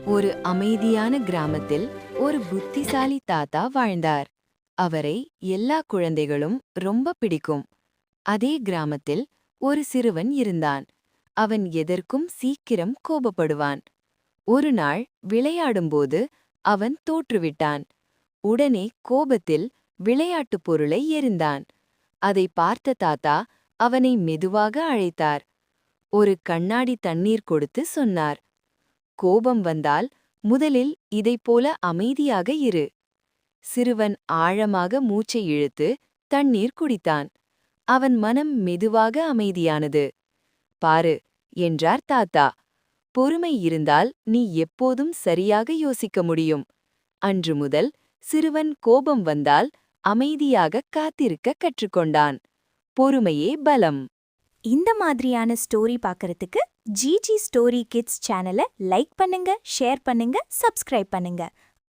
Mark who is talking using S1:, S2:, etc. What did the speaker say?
S1: ஒரு அமைதியான கிராமத்தில் ஒரு புத்திசாலி தாத்தா வாழ்ந்தார். அவரை எல்லா குழந்தைகளும் ரொம்ப பிடிக்கும். அதே கிராமத்தில் ஒரு சிறுவன் இருந்தான். அவன் எதற்கும் சீக்கிரம் கோபப்படுவான். ஒரு நாள் விளையாடும்போது அவன் தோற்றுவிட்டான். உடனே கோபத்தில் விளையாட்டுப் பொருளை எறிந்தான். அதை பார்த்த தாத்தா அவனை மெதுவாக அழைத்தார். ஒரு கண்ணாடி தண்ணீர் கொடுத்து சொன்னார், கோபம் வந்தால் முதலில் இதைப்போல அமைதியாக இரு. சிறுவன் ஆழமாக மூச்சை இழுத்து தண்ணீர் குடித்தான். அவன் மனம் மெதுவாக அமைதியானது. பாரு, என்றார் தாத்தா. பொறுமை இருந்தால் நீ எப்போதும் சரியாக யோசிக்க முடியும். அன்று முதல் சிறுவன் கோபம் வந்தால் அமைதியாக காத்திருக்க கற்றுக்கொண்டான். பொறுமையே பலம்.
S2: இந்த மாதிரியான ஸ்டோரி பார்க்கறதுக்கு ஜிஜி ஸ்டோரி கிட்ஸ் சேனலை லைக் பண்ணுங்க, ஷேர் பண்ணுங்க, சப்ஸ்கிரைப் பண்ணுங்க.